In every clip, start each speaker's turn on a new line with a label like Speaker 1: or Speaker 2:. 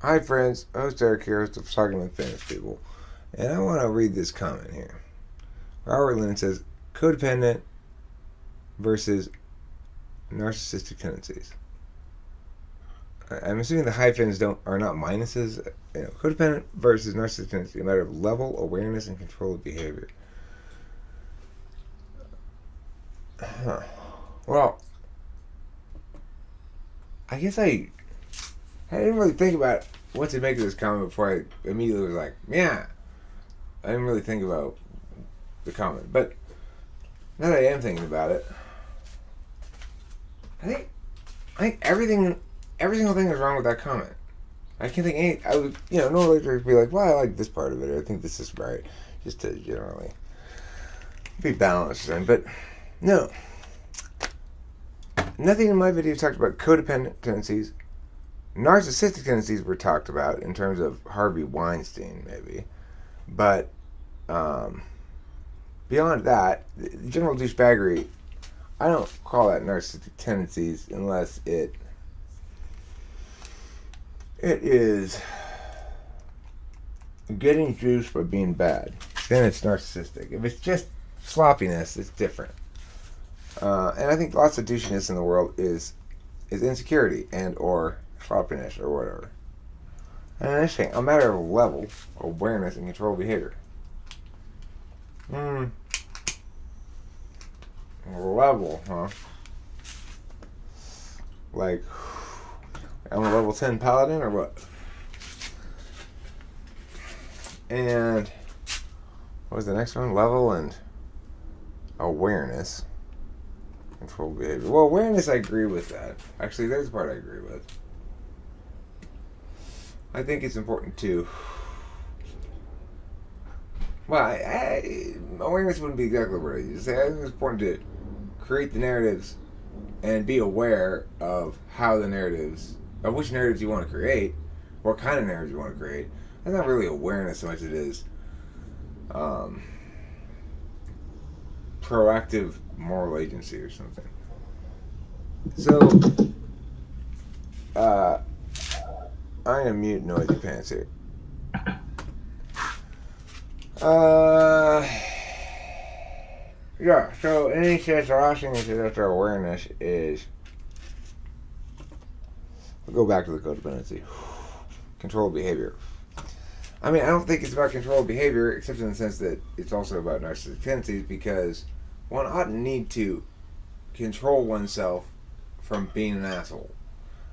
Speaker 1: Hi friends, host Eric here, host of Talking with Famous People, and I want to read this comment here. Robert Lynn says, codependent versus narcissistic tendencies. I'm assuming the hyphens are not minuses. Codependent versus narcissistic tendency, a matter of level, awareness, and control of behavior. Well, I guess I didn't really think about what to make of this comment before I immediately was like, yeah. I didn't really think about the comment, but now that I am thinking about it, I think every single thing is wrong with that comment. I can't think any. I would, normally just be like, well, I like this part of it. I think this is right, just to generally be balanced. But no, nothing in my video talked about codependent tendencies. Narcissistic tendencies were talked about in terms of Harvey Weinstein, maybe, but beyond that, general douchebaggery, I don't call that narcissistic tendencies unless it is getting juice by being bad. Then it's narcissistic. If it's just sloppiness, it's different. And I think lots of douchiness in the world is insecurity and or sloppiness or whatever. And this thing, a matter of level, awareness, and control behavior. Level, huh? Like, I'm a level 10 paladin or what? And what was the next one? Level and awareness. Control behavior. Well, awareness, I agree with that. Actually, there's the part I agree with. I think it's important to... Well, awareness wouldn't be exactly what I used to say. I think it's important to create the narratives and be aware of how the narratives, of which narratives you want to create, what kind of narratives you want to create. That's not really awareness so much as it is proactive moral agency or something. So, I'm gonna mute noisy pants here. Yeah, so any says the last thing he says after awareness is, we'll go back to the codependency. Control behavior. I mean, I don't think it's about control behavior, except in the sense that it's also about narcissistic tendencies, because one oughtn't need to control oneself from being an asshole.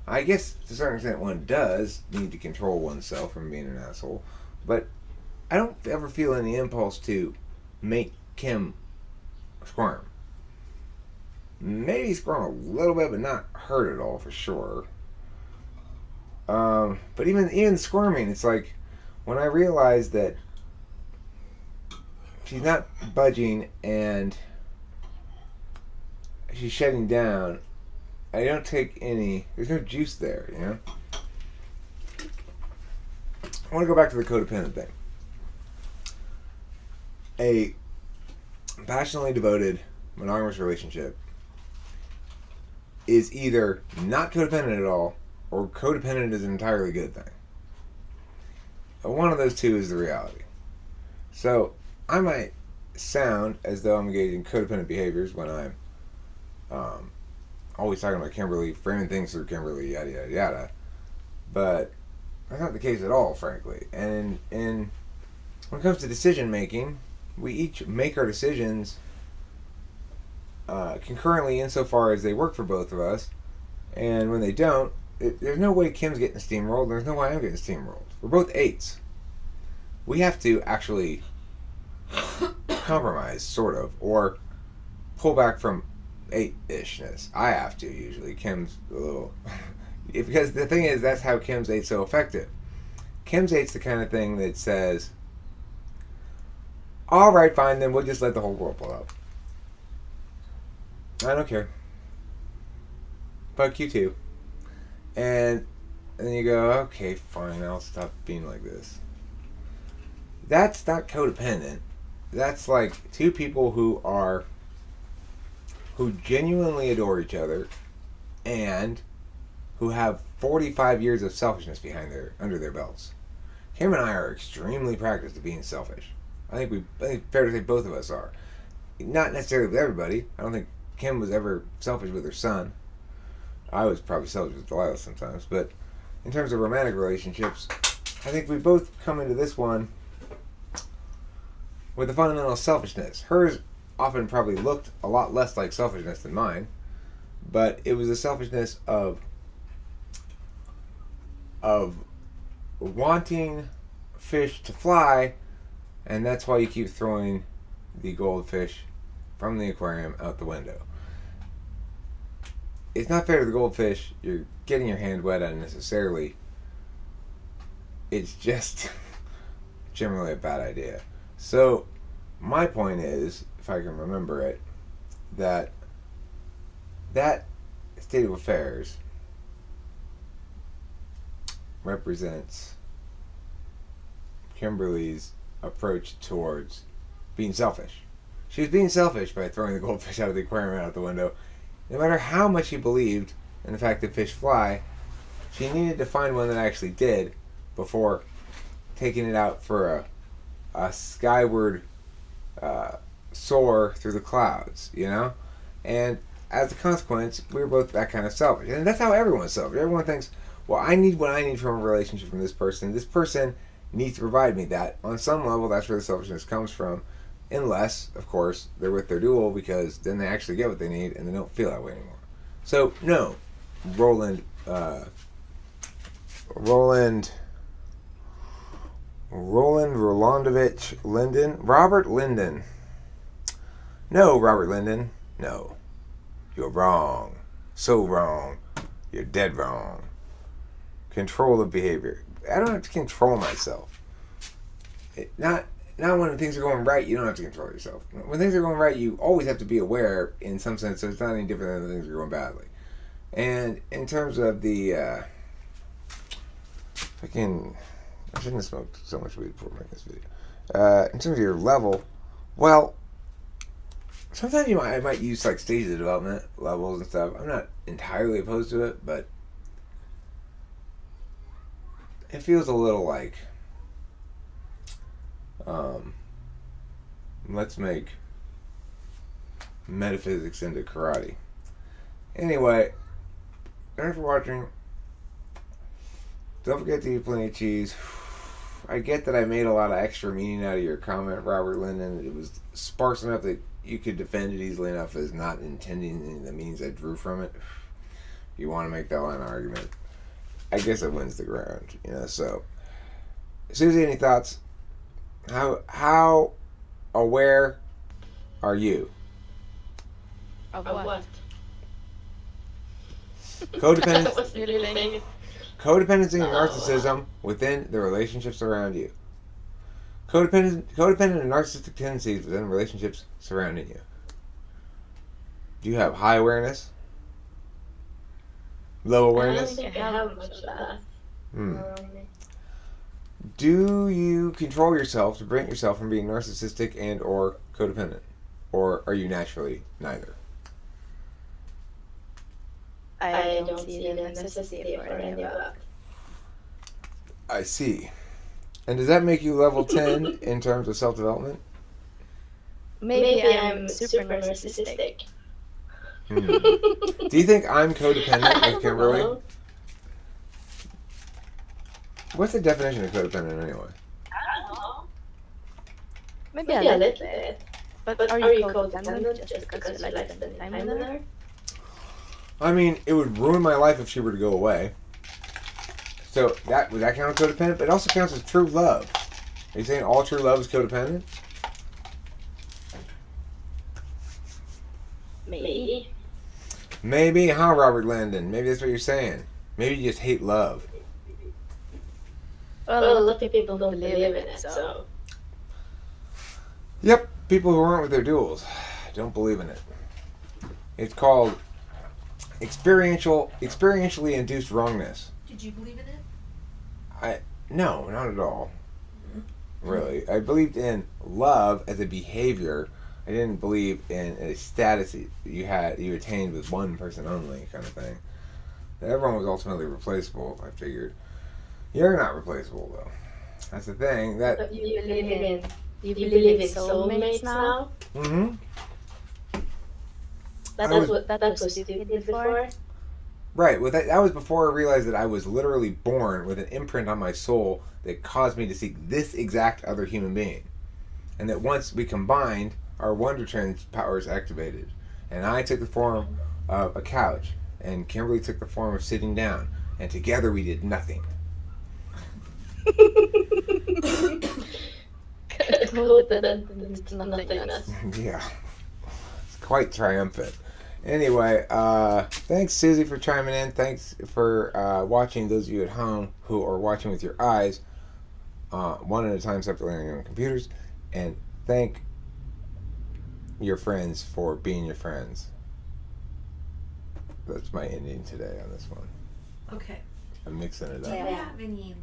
Speaker 1: I guess to a certain extent one does need to control oneself from being an asshole, but I don't ever feel any impulse to make Kim squirm. Maybe squirm a little bit, but not hurt at all for sure. But even squirming, it's like when I realize that she's not budging and she's shutting down, I don't take any. There's no juice there, you know. I want to go back to the codependent thing. A passionately devoted monogamous relationship is either not codependent at all, or codependent is an entirely good thing. One of those two is the reality. So I might sound as though I'm engaging in codependent behaviors when I'm always talking about Kimberly, framing things through Kimberly, yada yada yada. But that's not the case at all, frankly. And when it comes to decision making, we each make our decisions concurrently insofar as they work for both of us. And when they don't, there's no way Kim's getting steamrolled, and there's no way I'm getting steamrolled. We're both 8s. We have to actually compromise, sort of, or pull back from 8-ishness. I have to, usually. Kim's a little... because the thing is, that's how Kim's 8's so effective. Kim's 8's the kind of thing that says, alright, fine, then we'll just let the whole world blow up. I don't care. Fuck you too. And then you go, okay, fine, I'll stop being like this. That's not codependent. That's like two people who genuinely adore each other and who have 45 years of selfishness under their belts. Kim and I are extremely practiced at being selfish. I think it's fair to say both of us are. Not necessarily with everybody. I don't think Kim was ever selfish with her son. I was probably selfish with Delilah sometimes, but in terms of romantic relationships, I think we both come into this one with a fundamental selfishness. Hers often probably looked a lot less like selfishness than mine, but it was a selfishness of wanting fish to fly, and that's why you keep throwing the goldfish from the aquarium out the window. It's not fair to the goldfish. You're getting your hand wet unnecessarily. It's just generally a bad idea. So my point is, if I can remember it, that state of affairs represents Kimberly's approach towards being selfish. She was being selfish by throwing the goldfish out of the aquarium out the window. No matter how much she believed in the fact that fish fly, she needed to find one that actually did before taking it out for a skyward soar through the clouds, you know? And as a consequence, we were both that kind of selfish. And that's how everyone's selfish. Everyone thinks, well, I need what I need from a relationship from this person. This person needs to provide me that. On some level, that's where the selfishness comes from. Unless, of course, they're with their dual, because then they actually get what they need and they don't feel that way anymore. So, no, Rolandovich Linden? Robert Linden. No, Robert Linden. No. You're wrong. So wrong. You're dead wrong. Control of behavior. I don't have to control myself. Not when things are going right, you don't have to control yourself. When things are going right, you always have to be aware in some sense, so it's not any different than when things are going badly. And in terms of the I shouldn't have smoked so much weed before making this video. In terms of your level, well, sometimes I might use like stages of development levels and stuff. I'm not entirely opposed to it, but it feels a little like let's make metaphysics into karate. Anyway, thanks for watching. Don't forget to eat plenty of cheese. I get that I made a lot of extra meaning out of your comment, Robert Linden. It was sparse enough that you could defend it easily enough as not intending the meanings I drew from it. If you want to make that line of argument, I guess it wins the ground, you know. So, Susie, any thoughts? How aware are you
Speaker 2: of what?
Speaker 1: Codependency and narcissism within the relationships around you. Codependent and narcissistic tendencies within relationships surrounding you. Do you have high awareness? Low awareness?
Speaker 2: I don't think I have much of that.
Speaker 1: Do you control yourself to prevent yourself from being narcissistic and or codependent? Or are you naturally neither?
Speaker 2: I don't see the necessity for any of that.
Speaker 1: I see. And does that make you level 10 in terms of self-development?
Speaker 2: Maybe I'm super narcissistic.
Speaker 1: Do you think I'm codependent like Kimberly?
Speaker 2: Know.
Speaker 1: What's the definition of codependent anyway?
Speaker 2: I don't know. Maybe a little bit. But are you codependent just because you like spending time with her?
Speaker 1: I mean, it would ruin my life if she were to go away. So would that count as codependent? But it also counts as true love. Are you saying all true love is codependent?
Speaker 2: Maybe.
Speaker 1: Maybe, huh, Robert Landon? Maybe that's what you're saying. Maybe you just hate love.
Speaker 2: Well, a lot of people don't believe in it, so...
Speaker 1: Yep, people who aren't with their duels don't believe in it. It's called experientially induced wrongness.
Speaker 3: Did you believe in it?
Speaker 1: No, not at all. Really. I believed in love as a behavior. I didn't believe in a status you attained with one person only kind of thing. Everyone was ultimately replaceable, I figured. You're not replaceable, though. That's the thing.
Speaker 2: But you believe in soulmates now?
Speaker 1: Mm-hmm.
Speaker 2: That was stupid before?
Speaker 1: Right. Well, that was before I realized that I was literally born with an imprint on my soul that caused me to seek this exact other human being. And that once we combined, our Wonder Trends powers activated. And I took the form of a couch, and Kimberly took the form of sitting down. And together we did nothing.
Speaker 2: Nothingness.
Speaker 1: Yeah. It's quite triumphant. Anyway, thanks, Susie, for chiming in. Thanks for watching, those of you at home who are watching with your eyes, one at a time separately on your own computers. And thank your friends for being your friends. That's my ending today on this one.
Speaker 3: Okay.
Speaker 1: I'm mixing it up.
Speaker 3: Do you have any